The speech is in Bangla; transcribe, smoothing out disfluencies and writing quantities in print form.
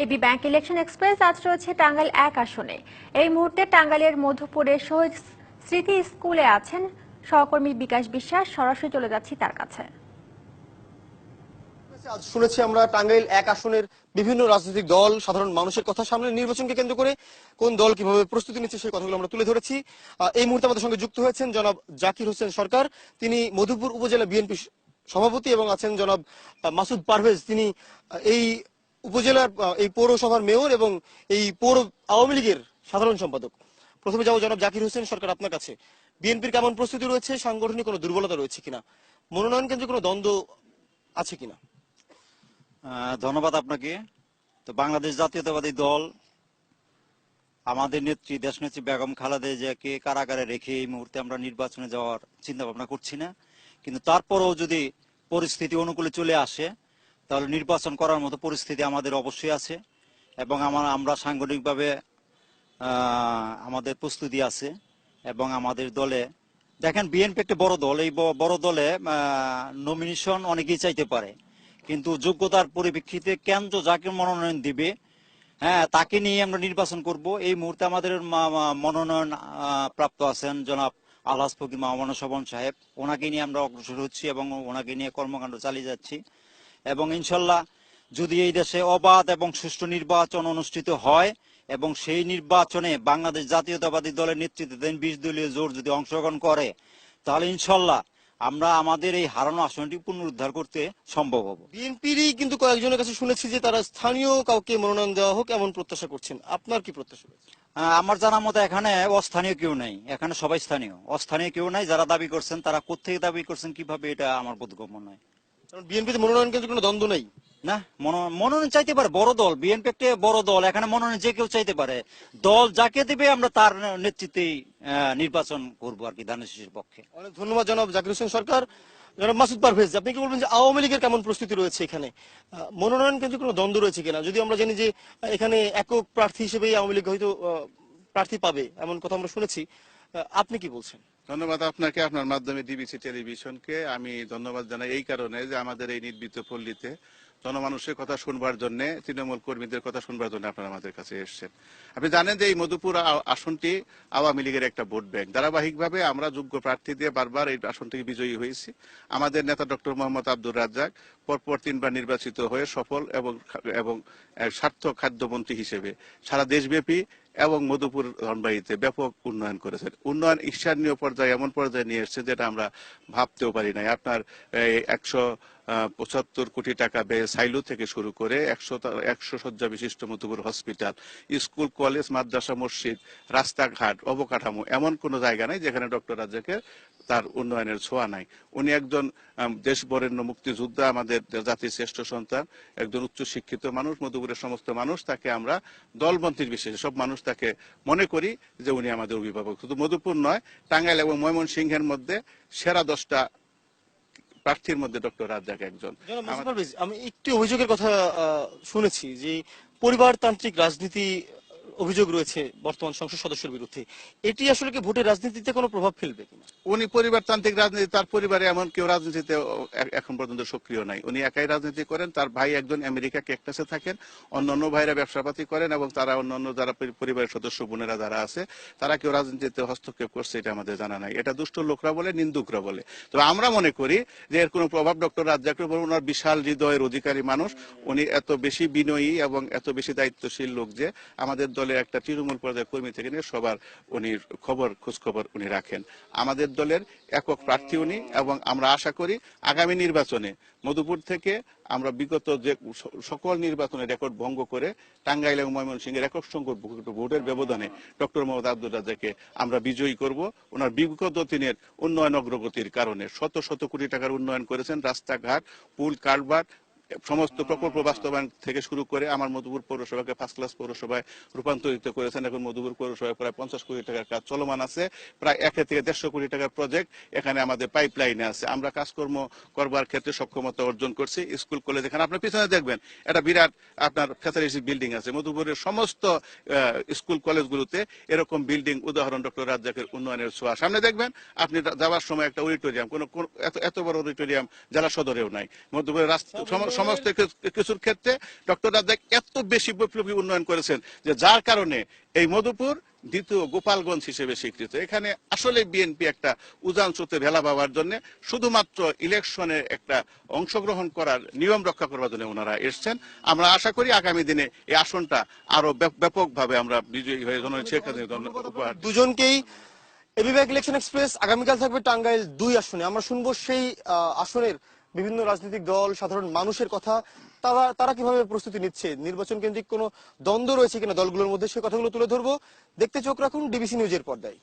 এবি ব্যাংক ইলেকশন এক্সপ্রেস আজ রয়েছে টাঙ্গাইল ১ আসনে। এই মুহূর্তে টাঙ্গাইলের মধুপুরের শহীদ স্মৃতি স্কুলে আছেন সহকর্মী বিকাশ বিশ্বাস। সরাসরি চলে যাচ্ছি তার কাছে। আজ শুনেছি আমরা টাঙ্গাইল ১ আসনের বিভিন্ন রাজনৈতিক দল, সাধারণ মানুষের কথা, সামনে নির্বাচনকে কেন্দ্র করে কোন দল কিভাবে প্রস্তুতি নিচ্ছে সেই কথাগুলো আমরা তুলে ধরেছি। এই মুহূর্তে আমাদের সঙ্গে যুক্ত হয়েছেন জনাব জাকির হোসেন সরকার, তিনি মধুপুর উপজেলা বিএনপি সভাপতি, এবং আছেন জনাব মাসুদ পারভেজ, তিনি এই উপজেলার এই পৌরসভার মেয়র এবং এই পৌর আওয়ামী লীগের সাধারণ সম্পাদক। প্রথমে যাবো জনাব জাকির হোসেন সরকার, আপনার কাছে। বিএনপির কেমন প্রস্তুতি রয়েছে, সাংগঠনিক কোনো দুর্বলতা রয়েছে কিনা, মনোনয়ন কেন্দ্রে কোনো দ্বন্দ্ব আছে কিনা? ধন্যবাদ আপনাকে। তো বাংলাদেশ জাতীয়তাবাদী দল আমাদের নেত্রী দেশনেত্রী বেগম খালেদা জিয়াকে কারাগারে রেখে এই মুহূর্তে আমরা নির্বাচনে যাওয়ার চিন্তা ভাবনা করছি না, কিন্তু তারপরেও যদি পরিস্থিতি অনুকূলে চলে আসে তাহলে নির্বাচন করার মতো পরিস্থিতি আমাদের অবশ্যই আছে এবং আমরা সাংগঠনিকভাবে আমাদের প্রস্তুতি আছে। এবং আমাদের দলে দেখেন, বিএনপি একটা বড় দল, এই বড় দলে নমিনেশন অনেকেই চাইতে পারে, কিন্তু যোগ্যতার পরিপ্রেক্ষিতে কেন্দ্র যাকে মনোনয়ন দিবে, হ্যাঁ, তাকে নিয়ে আমরা নির্বাচন করব। এই মুহূর্তে আমাদের মনোনয়ন প্রাপ্ত আছেন জনাব আলহাজ ফকির মাহমুদ স্বপন সাহেব, ওনাকে নিয়ে আমরা অগ্রসর হচ্ছি এবং ওনাকে নিয়ে কর্মকাণ্ড চালিয়ে যাচ্ছি। এবং ইনশাল্লাহ যদি এই দেশে অবাধ এবং সুষ্ঠু নির্বাচন অনুষ্ঠিত হয় এবং সেই নির্বাচনে বাংলাদেশ জাতীয়তাবাদী দলের নেতৃত্বাধীন 20 দলীয় জোট যদি অংশগ্রহণ করে, তাহলে ইনশাল্লাহ আমরা আমাদের এই হারানো আসনটি পুনরুদ্ধার করতে সম্ভব হব। বিএনপিরই কিন্তু কয়েকজনের কাছে শুনেছি যে তারা স্থানীয় কাউকে মনোনয়ন দেওয়া হোক এমন প্রত্যাশা করছেন, আপনার কি প্রত্যাশা রয়েছে? আমার জানা মতো এখানে অস্থানীয় কেউ নাই, এখানে সবাই স্থানীয়, অস্থানীয় কেউ নাই। যারা দাবি করছেন তারা কোত্থেকে দাবি করছেন কিভাবে, এটা আমার বোধগম্য নয়। বিএনপিতে মনোনয়ন কেন্দ্রে কোনো দ্বন্দ্ব নেই না, মনোনয়ন চাইতে পারে বড় দল, বিএনপি একটা বড় দল, এখানে মনোনয়ন যে কেউ চাইতে পারে। দল যাকে দেবে আমরা তার নেতৃত্বেই নির্বাচন করবো আর কি, ধানের শীষের পক্ষে। অনেক ধন্যবাদ জনাব জাকির হোসেন সরকার। জনাব মাসুদ পারভেজ, আপনি কি বলবেন যে আওয়ামী লীগের কেমন প্রস্তুতি রয়েছে এখানে, মনোনয়ন কেন্দ্রে কোনো দ্বন্দ্ব রয়েছে কিনা? যদি আমরা জানি যে এখানে একক প্রার্থী হিসেবেই আওয়ামী লীগ হয়তো প্রার্থী পাবে, এমন কথা আমরা শুনেছি, আপনি কি বলছেন? ধন্যবাদ আপনাকে, আপনার মাধ্যমে ডিবিসি টেলিভিশনকে আমি ধন্যবাদ জানাই এই কারণে যে আমাদের এই নির্বিত পল্লীতে জনমানুষের কথা শুনবার জন্য, তৃণমূল কর্মীদের কথা শুনবার জন্য আপনারা আমাদের কাছে এসেছেন। আপনি জানেন যে এই মধুপুর আসনটি আওয়ামী লীগের একটা ভোট ব্যাংক। ধারাবাহিকভাবে আমরা যোগ্য প্রার্থী দিয়ে বারবার এই আসন থেকে বিজয়ী হয়েছি। আমাদের নেতা ডক্টর মোহাম্মদ আব্দুর রাজ্জাক পরপর 3 বার নির্বাচিত হয়ে সফল এবং সার্থক খাদ্যমন্ত্রী হিসেবে সারা দেশব্যাপী এবং মধুপুর ধনবাড়িতে ব্যাপক উন্নয়ন করেছেন। উন্নয়ন ঈর্ষণীয় পর্যায়ে, এমন পর্যায়ে নিয়ে এসছে যেটা আমরা ভাবতেও পারি নাই। আপনার 175 কোটি টাকা ব্যয়ে সাইলু থেকে শুরু করে 100 শয্যা বিশিষ্ট মধুপুর হসপিটাল, স্কুল, কলেজ, মাদ্রাসা, মসজিদ, রাস্তাঘাট, অবকাঠামো, এমন কোন জায়গা নাই যেখানে ডক্টর রাজ্জাকের তার উন্নয়নের ছোঁয়া নাই। উনি একজন দেশ বরেণ্য মুক্তিযোদ্ধা, আমাদের জাতির শ্রেষ্ঠ সন্তান, একজন উচ্চ শিক্ষিত মানুষ। মধুপুরের সমস্ত মানুষ তাকে, আমরা দলমন্ত্রীর বিশেষে সব মানুষ তাকে মনে করি যে উনি আমাদের অভিভাবক। শুধু মধুপুর নয়, টাঙ্গাইল এবং ময়মনসিংহের মধ্যে সেরা 10টা প্রার্থীর মধ্যে ডক্টর রাজ্জাক একজন। আমি একটি অভিযোগের কথা শুনেছি যে পরিবারতান্ত্রিক রাজনীতি অভিযোগ রয়েছে বর্তমান সংসদ সদস্যের বিরুদ্ধে, এটি আসলে কি ভোটের রাজনীতিতে কোনো প্রভাব ফেলবে কিনা? উনি পরিবারতান্ত্রিক রাজনীতি, তার পরিবারে এমন কেউ রাজনীতিতে এখন পর্যন্ত সক্রিয় নাই। উনি একাই রাজনীতি করেন। তার ভাই একজন আমেরিকা ক্যাকটাসে থাকেন, অন্যান্য ভাইরা ব্যবসাপাতি করেন, এবং তারা অন্যান্য যারা পরিবারের সদস্য বোনেরা যারা আছে তারা কেউ রাজনীতিতে হস্তক্ষেপ করছে এটা আমাদের জানা নাই। এটা দুষ্ট লোকরা বলে, নিন্দুকরা বলে। তবে আমরা মনে করি যে এর কোনো প্রভাব ডক্টর রাজ্জাকের উপর, ওনার বিশাল হৃদয়ের অধিকারী মানুষ, উনি এত বেশি বিনয়ী এবং এত বেশি দায়িত্বশীল লোক যে আমাদের দলের একটা তৃণমূল পর্যায়ের কর্মী থেকে নিয়ে সবার উনি খোঁজ খবর উনি রাখেন। আমাদের দলের একক প্রার্থী উনি, এবং আমরা আশা করি আগামী নির্বাচনে মধুপুর থেকে আমরা বিগত যে সকল নির্বাচনে রেকর্ড ভঙ্গ করে টাঙ্গাইল এবং ময়মনসিংহের একক সংখ্যক ভোটের ব্যবধানে ডক্টর মোহাম্মদ আব্দুর রাজ্জাককে আমরা বিজয়ী করব। ওনার বিগত দিনের উন্নয়ন অগ্রগতির কারণে শত শত কোটি টাকার উন্নয়ন করেছেন, রাস্তাঘাট, পুল, কালভার্ট, সমস্ত প্রকল্প বাস্তবায়ন থেকে শুরু করে আমার মধুপুর পৌরসভাকে ফার্স্ট ক্লাস পৌরসভায় রূপান্তরিত করেছেন। এখন মধুপুর পৌরসভায় প্রায় 50 কোটি টাকার কাজ চলমান আছে, প্রায় 1 থেকে 150 কোটি টাকার প্রজেক্ট এখানে আমাদের পাইপলাইনে আছে। আমরা কাজকর্ম করবার ক্ষেত্রে সক্ষমতা অর্জন করছি। স্কুল, কলেজ, এখানে আপনার পিছনে দেখবেন একটা বিরাট আপনার ফ্যাসিলিটি বিল্ডিং আছে। মধুপুরের সমস্ত স্কুল কলেজগুলোতে এরকম বিল্ডিং, উদাহরণ ডক্টর রাজ্জাকের উন্নয়নের ছোঁয়া। সামনে দেখবেন আপনি যাওয়ার সময় একটা অডিটোরিয়াম, এত বড় অডিটোরিয়াম জেলা সদরেও নাই। মধুপুরের সমস্ত কিছুর ক্ষেত্রে ডক্টর রাজ্জাক এত বেশি বৈপ্লবিক উন্নয়ন করেছেন যে যার কারণে এই মধুপুর দ্বিতীয় গোপালগঞ্জ হিসেবে স্বীকৃত। এখানে আসলে বিএনপি একটা উজান স্রোতে ভেলা পাওয়ার জন্য শুধুমাত্র ইলেকশনে একটা অংশগ্রহণ করার নিয়ম রক্ষা করার জন্য ওনারা এসছেন। আমরা আশা করি আগামী দিনে এই আসনটা আরো ব্যাপকভাবে আমরা বিজয়ী হয়ে শেখ হাসিনা উপহার দুজনকেই এবি ব্যাক ইলেকশন এক্সপ্রেস আগামীকাল থাকবে টাঙ্গাইল 2 আসনে। আমরা শুনবো সেই আসনের বিভিন্ন রাজনৈতিক দল, সাধারণ মানুষের কথা, তারা কিভাবে প্রস্তুতি নিচ্ছে, নির্বাচন কেন্দ্রিক কোনো দ্বন্দ্ব রয়েছে কিনা দলগুলোর মধ্যে, সে কথাগুলো তুলে ধরবো। দেখতে চোখ রাখুন ডিবিসি নিউজের পর্দায়।